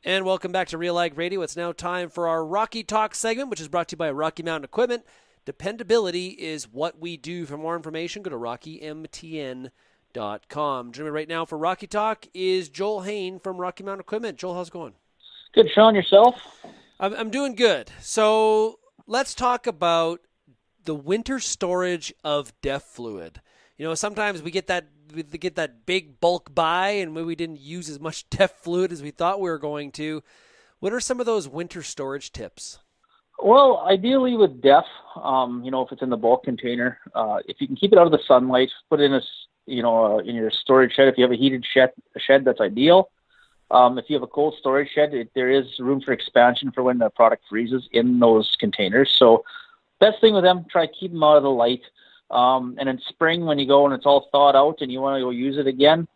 And welcome back to RealAg Radio. It's now time for our Rocky Talk segment, which is brought to you by Rocky Mountain Equipment. Dependability is what we do. For more information, go to rockymtn.com. Joining me right now for Rocky Talk is Joel Hoehn from Rocky Mountain Equipment. Joel, how's it going? Good, Sean. Yourself? I'm doing good. So let's talk about the winter storage of DEF fluid. You know, sometimes we get that big bulk buy and we didn't use as much DEF fluid as we thought we were going to. What are some of those winter storage tips? Well, ideally with DEF, if it's in the bulk container, if you can keep it out of the sunlight, put it in in your storage shed. If you have a heated shed, that's ideal. If you have a cold storage shed, there is room for expansion for when the product freezes in those containers. So best thing with them, try to keep them out of the light. And in spring, when you go and it's all thawed out and you want to go use it again,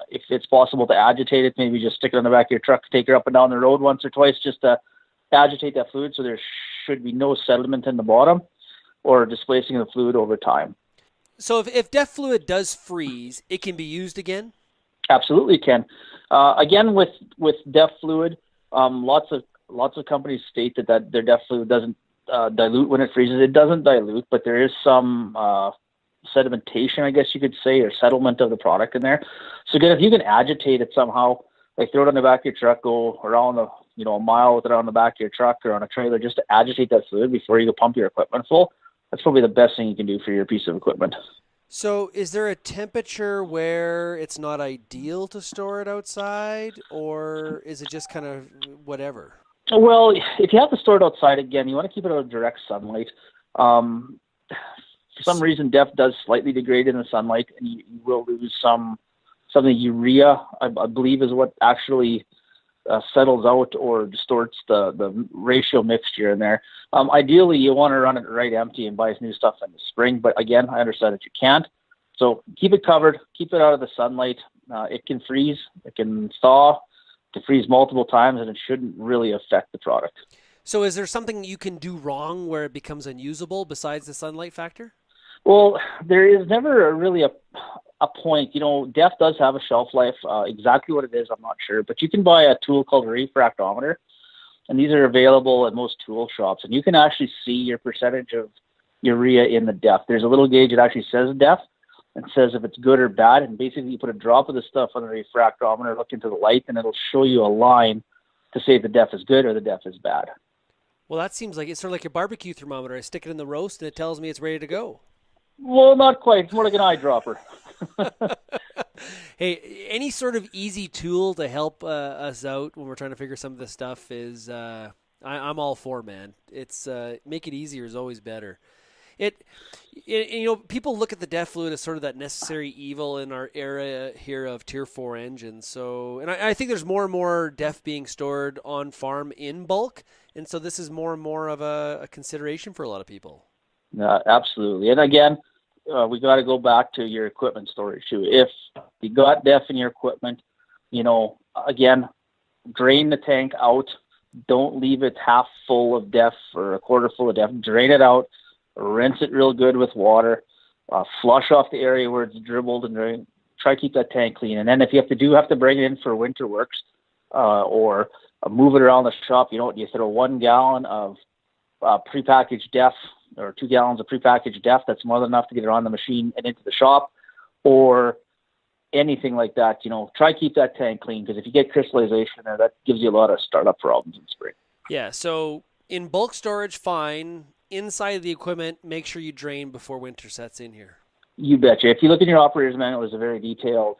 if it's possible to agitate it, maybe just stick it on the back of your truck, take it up and down the road once or twice just to agitate that fluid so there should be no sediment in the bottom or displacing the fluid over time. So if DEF fluid does freeze, it can be used again? Absolutely can. Again, with DEF fluid, lots of companies state that their DEF fluid doesn't dilute when it freezes. It doesn't dilute, but there is some sedimentation, I guess you could say, or settlement of the product in there. So again, if you can agitate it somehow, like throw it on the back of your truck, go around a mile with it on the back of your truck or on a trailer just to agitate that fluid before you go pump your equipment full, that's probably the best thing you can do for your piece of equipment. So is there a temperature where it's not ideal to store it outside, or is it just kind of whatever? Well, if you have to store it outside, again, you want to keep it out of direct sunlight. For some reason, DEF does slightly degrade in the sunlight, and you will lose some of the urea, I believe, is what actually settles out or distorts the ratio mixture in there. Ideally, you want to run it right empty and buy new stuff in the spring. But again, I understand that you can't. So keep it covered, keep it out of the sunlight. It can freeze, it can thaw, it can freeze multiple times, and it shouldn't really affect the product. So is there something you can do wrong where it becomes unusable besides the sunlight factor? Well, there is never really a point. DEF does have a shelf life. Exactly what it is, I'm not sure. But you can buy a tool called a refractometer, and these are available at most tool shops. And you can actually see your percentage of urea in the DEF. There's a little gauge that actually says DEF and says if it's good or bad. And basically, you put a drop of the stuff on the refractometer, look into the light, and it'll show you a line to say if the DEF is good or the DEF is bad. Well, that seems like it's sort of like a barbecue thermometer. I stick it in the roast, and it tells me it's ready to go. Well, not quite. It's more like an eyedropper. Hey, any sort of easy tool to help us out when we're trying to figure some of this stuff is I'm all for, man. It's make it easier is always better. People look at the DEF fluid as sort of that necessary evil in our era here of Tier 4 engines. So, and I think there's more and more DEF being stored on farm in bulk, and so this is more and more of a consideration for a lot of people. Absolutely. And again, we got to go back to your equipment storage too. If you got DEF in your equipment, again, drain the tank out. Don't leave it half full of DEF or a quarter full of DEF. Drain it out. Rinse it real good with water. Flush off the area where it's dribbled and try to keep that tank clean. And then if you have to bring it in for winter works or move it around the shop, you throw 1 gallon of prepackaged DEF or 2 gallons of prepackaged DEF. That's more than enough to get it on the machine and into the shop, or anything like that. Try to keep that tank clean, because if you get crystallization there, that gives you a lot of startup problems in spring. Yeah. So in bulk storage, fine. Inside the equipment, make sure you drain before winter sets in here. You betcha. If you look in your operator's manual, there's a very detailed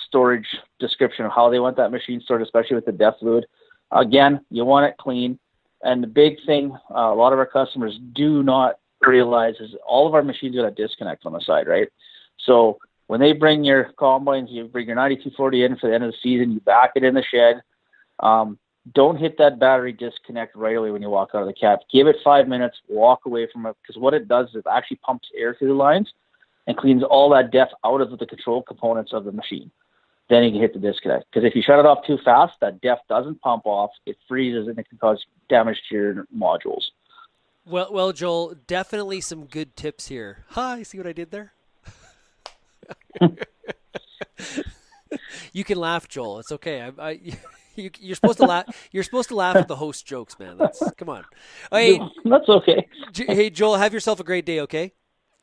storage description of how they want that machine stored, especially with the DEF fluid. Again, you want it clean. And the big thing a lot of our customers do not realize is all of our machines got a disconnect on the side, right? So when they bring your combines, you bring your 9240 in for the end of the season, you back it in the shed. Don't hit that battery disconnect right away when you walk out of the cab. Give it 5 minutes, walk away from it, because what it does is it actually pumps air through the lines and cleans all that DEF out of the control components of the machine. Then you can hit the disconnect. Because if you shut it off too fast, that DEF doesn't pump off, it freezes, and it can cause damage to your modules. Well, Joel, definitely some good tips here. Hi, see what I did there? You can laugh, Joel. It's okay. You're supposed to laugh. You're supposed to laugh at the host jokes, man. Come on. Hey, that's okay. Hey, Joel, have yourself a great day, okay?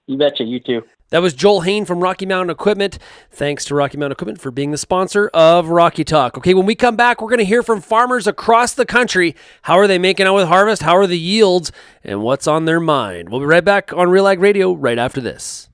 You betcha. You too. That was Joel Hoehn from Rocky Mountain Equipment. Thanks to Rocky Mountain Equipment for being the sponsor of Rocky Talk. Okay, when we come back, we're going to hear from farmers across the country. How are they making out with harvest? How are the yields? And what's on their mind? We'll be right back on RealAg Radio right after this.